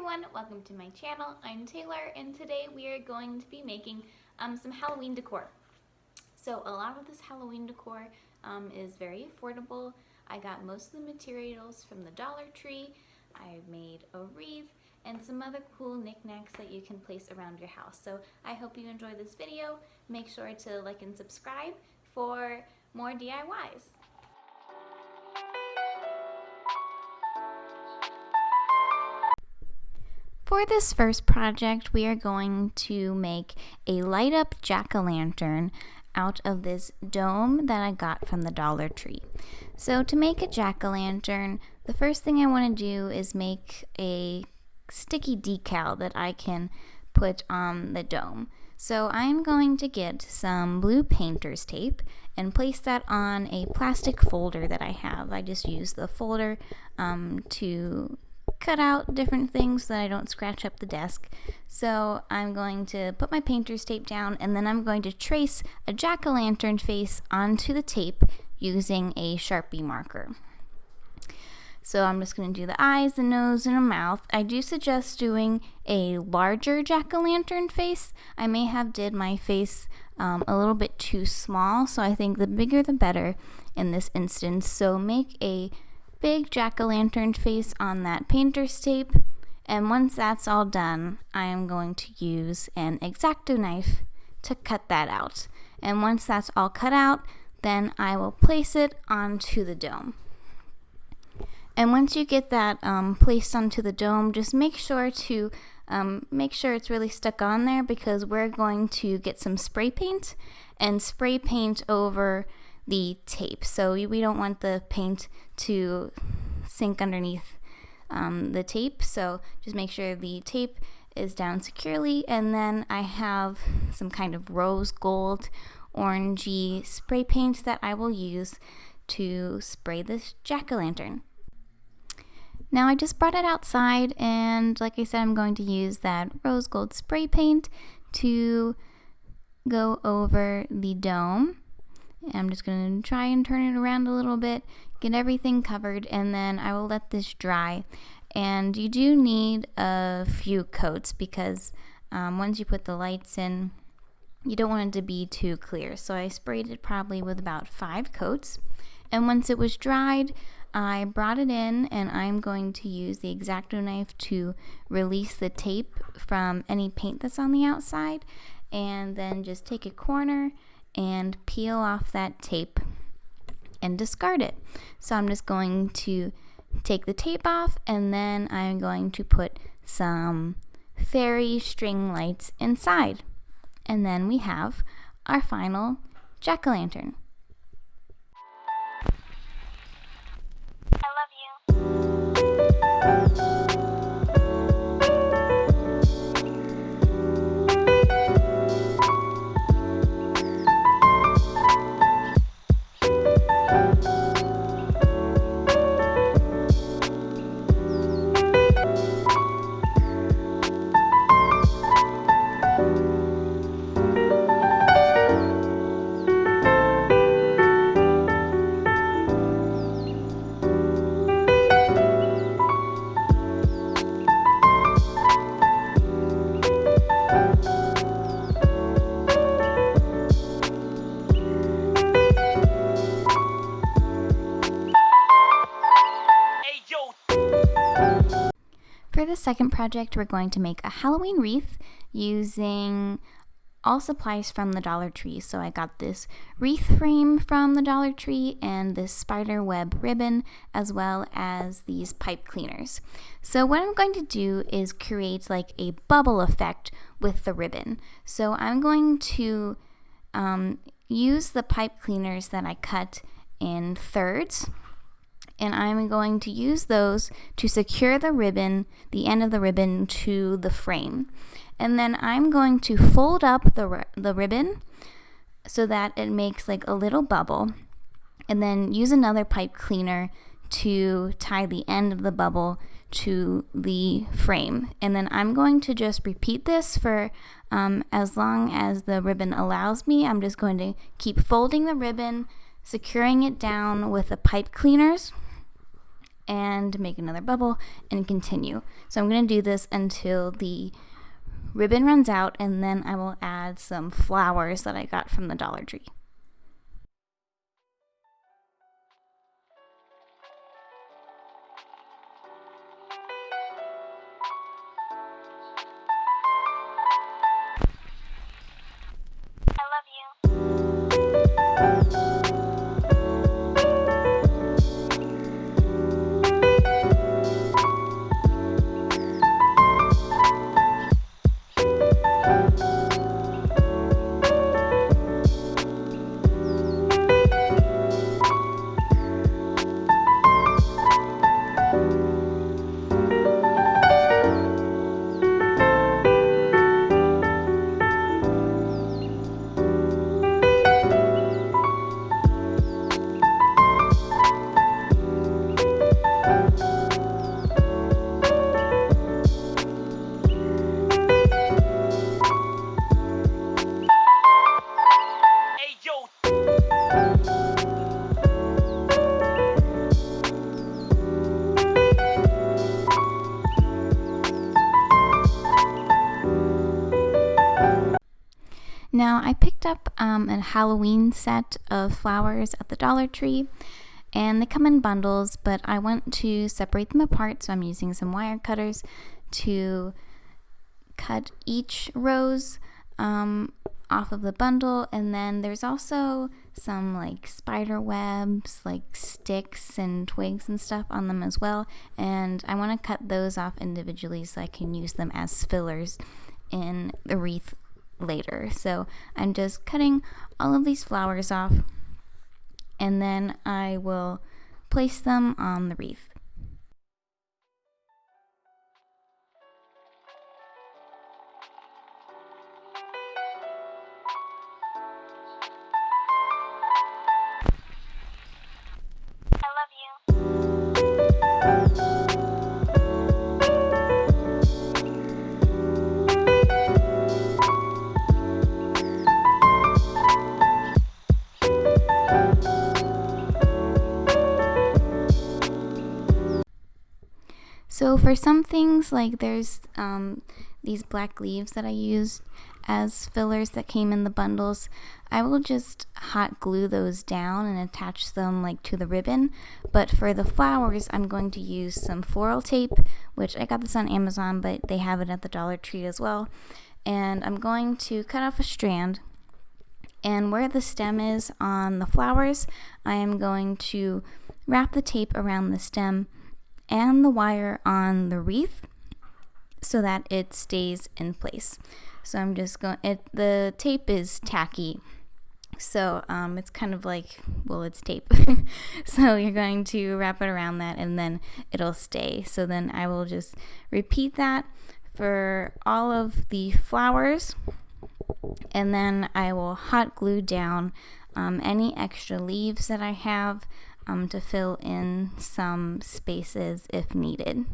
everyone, welcome to my channel. I'm Taylor and today we are going to be making some Halloween decor. So a lot of this Halloween decor is very affordable. I got most of the materials from the Dollar Tree. I made a wreath and some other cool knickknacks that you can place around your house. So I hope you enjoy this video. Make sure to like and subscribe for more DIYs. For this first project, we are going to make a light up jack-o'-lantern out of this dome that I got from the Dollar Tree. So to make a jack-o'-lantern, the first thing I want to do is make a sticky decal that I can put on the dome. So I'm going to get some blue painter's tape and place that on a plastic folder that I have. I just use the folder to cut out different things so that I don't scratch up the desk. So I'm going to put my painter's tape down and then I'm going to trace a jack-o'-lantern face onto the tape using a Sharpie marker. So I'm just going to do the eyes, the nose, and a mouth. I do suggest doing a larger jack-o'-lantern face. I may have did my face a little bit too small, so I think the bigger the better in this instance. So make a big jack-o'-lantern face on that painter's tape, and once that's all done, I am going to use an X-Acto knife to cut that out. And once that's all cut out, then I will place it onto the dome. And once you get that placed onto the dome, just make sure it's really stuck on there, because we're going to get some spray paint and spray paint over the tape. So we don't want the paint to sink underneath the tape, so just make sure the tape is down securely. And then I have some kind of rose gold orangey spray paint that I will use to spray this jack-o'-lantern. Now I just brought it outside, and like I said, I'm going to use that rose gold spray paint to go over the dome. I'm just going to try and turn it around a little bit, get everything covered, and then I will let this dry. And you do need a few coats, because once you put the lights in, you don't want it to be too clear. So I sprayed it probably with about 5 coats. And once it was dried, I brought it in, and I'm going to use the X-Acto knife to release the tape from any paint that's on the outside, and then just take a corner and peel off that tape and discard it. So I'm just going to take the tape off, and then I'm going to put some fairy string lights inside. And then we have our final jack-o'-lantern. I love you. For the second project, we're going to make a Halloween wreath using all supplies from the Dollar Tree. So I got this wreath frame from the Dollar Tree and this spider web ribbon, as well as these pipe cleaners. So what I'm going to do is create like a bubble effect with the ribbon. So I'm going to use the pipe cleaners that I cut in thirds, and I'm going to use those to secure the ribbon, the end of the ribbon, to the frame. And then I'm going to fold up the ribbon so that it makes like a little bubble, and then use another pipe cleaner to tie the end of the bubble to the frame. And then I'm going to just repeat this for as long as the ribbon allows me. I'm just going to keep folding the ribbon, securing it down with the pipe cleaners, and make another bubble and continue. So I'm going to do this until the ribbon runs out, and then I will add some flowers that I got from the Dollar Tree. I love you. Now, I picked up a Halloween set of flowers at the Dollar Tree, and they come in bundles, but I want to separate them apart, so I'm using some wire cutters to cut each rose off of the bundle. And then there's also some like spider webs, like sticks and twigs and stuff on them as well, and I want to cut those off individually so I can use them as fillers in the wreath later. So I'm just cutting all of these flowers off, and then I will place them on the wreath. I love you. So for some things, like there's these black leaves that I used as fillers that came in the bundles, I will just hot glue those down and attach them like to the ribbon. But for the flowers, I'm going to use some floral tape, which I got this on Amazon, but they have it at the Dollar Tree as well. And I'm going to cut off a strand, and where the stem is on the flowers, I am going to wrap the tape around the stem and the wire on the wreath so that it stays in place. So I'm just going, the tape is tacky, so it's kind of like, well, it's tape. So you're going to wrap it around that and then it'll stay. So then I will just repeat that for all of the flowers, and then I will hot glue down any extra leaves that I have to fill in some spaces if needed.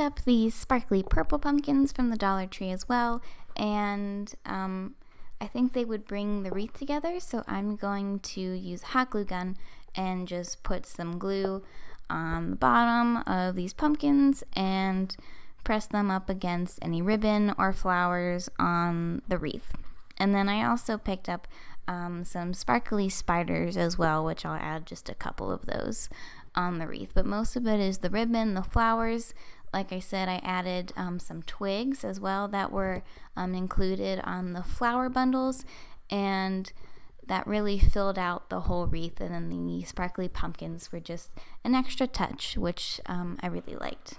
up these sparkly purple pumpkins from the Dollar Tree as well, and I think they would bring the wreath together, so I'm going to use a hot glue gun and just put some glue on the bottom of these pumpkins and press them up against any ribbon or flowers on the wreath. And then I also picked up some sparkly spiders as well, which I'll add just a couple of those on the wreath. But most of it is the ribbon, the flowers. Like I said, I added some twigs as well that were included on the flower bundles, and that really filled out the whole wreath. And then the sparkly pumpkins were just an extra touch, which I really liked.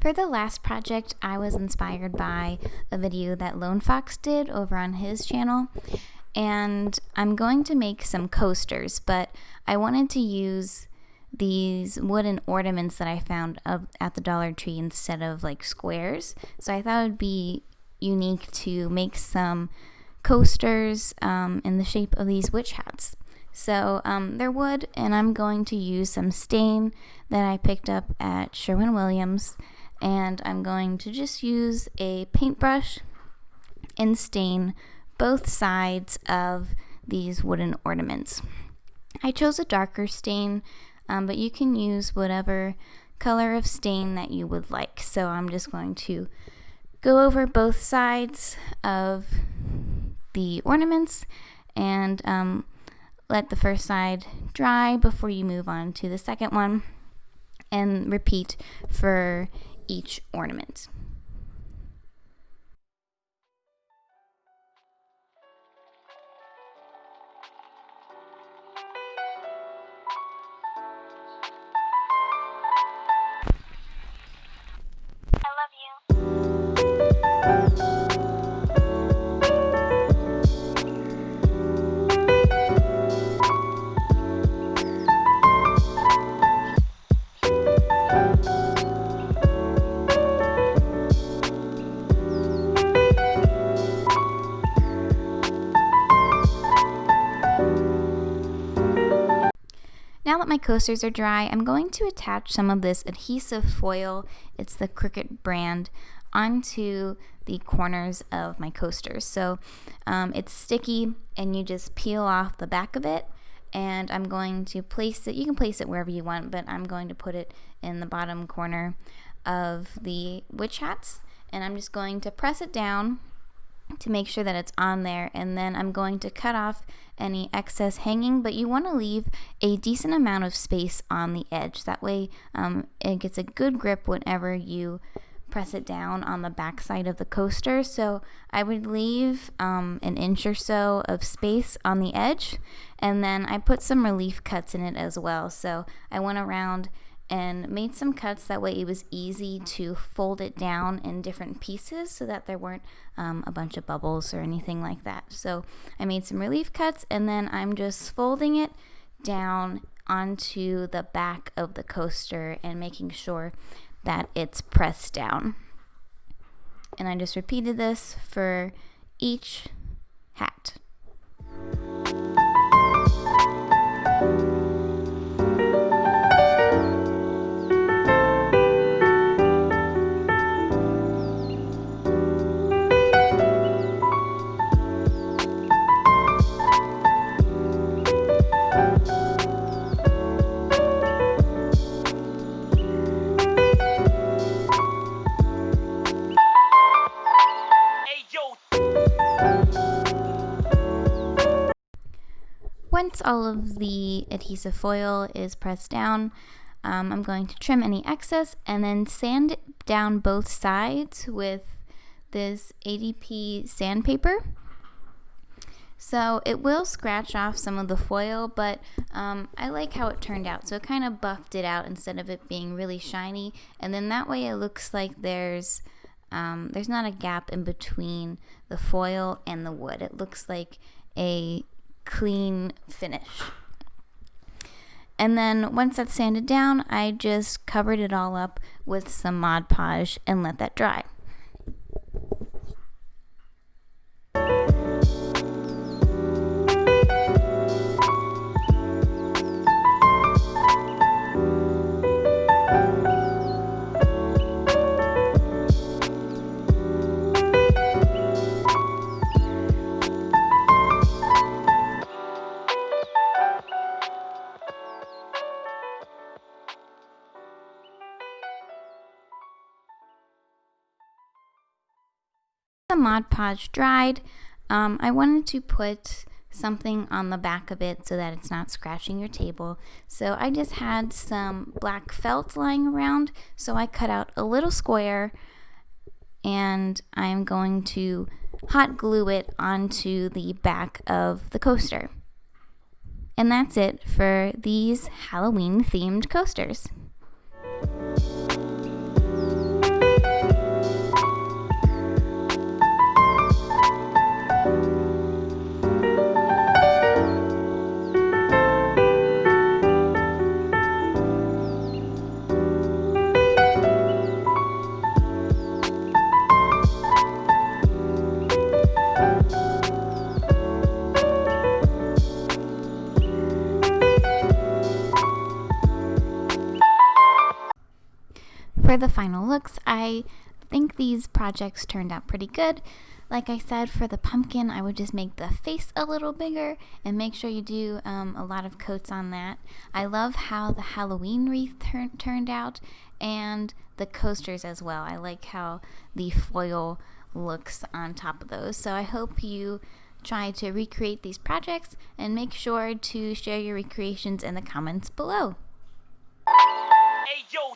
For the last project, I was inspired by a video that Lone Fox did over on his channel, and I'm going to make some coasters, but I wanted to use these wooden ornaments that I found at the Dollar Tree instead of like squares. So I thought it would be unique to make some coasters in the shape of these witch hats. So they're wood, and I'm going to use some stain that I picked up at Sherwin-Williams. And I'm going to just use a paintbrush and stain both sides of these wooden ornaments. I chose a darker stain, but you can use whatever color of stain that you would like. So I'm just going to go over both sides of the ornaments and let the first side dry before you move on to the second one, and repeat for each ornament. I love you. Now that my coasters are dry, I'm going to attach some of this adhesive foil, it's the Cricut brand, onto the corners of my coasters. So it's sticky, and you just peel off the back of it, and I'm going to place it, you can place it wherever you want, but I'm going to put it in the bottom corner of the witch hats, and I'm just going to press it down to make sure that it's on there, and then I'm going to cut off any excess hanging, but you want to leave a decent amount of space on the edge. That way it gets a good grip whenever you press it down on the back side of the coaster. So I would leave an inch or so of space on the edge, and then I put some relief cuts in it as well. So I went around and made some cuts, that way it was easy to fold it down in different pieces so that there weren't a bunch of bubbles or anything like that. So I made some relief cuts, and then I'm just folding it down onto the back of the coaster and making sure that it's pressed down. And I just repeated this for each hat. Once all of the adhesive foil is pressed down, I'm going to trim any excess and then sand it down both sides with this ADP sandpaper. So it will scratch off some of the foil, but I like how it turned out. So it kind of buffed it out instead of it being really shiny. And then that way it looks like there's not a gap in between the foil and the wood. It looks like a clean finish. And then once that's sanded down, I just covered it all up with some Mod Podge and let that dry. The Mod Podge dried, I wanted to put something on the back of it so that it's not scratching your table. So I just had some black felt lying around, so I cut out a little square and I'm going to hot glue it onto the back of the coaster. And that's it for these Halloween themed coasters. For the final looks, I think these projects turned out pretty good. Like I said, for the pumpkin, I would just make the face a little bigger and make sure you do a lot of coats on that. I love how the Halloween wreath turned out and the coasters as well. I like how the foil looks on top of those. So I hope you try to recreate these projects and make sure to share your recreations in the comments below. Hey, yo.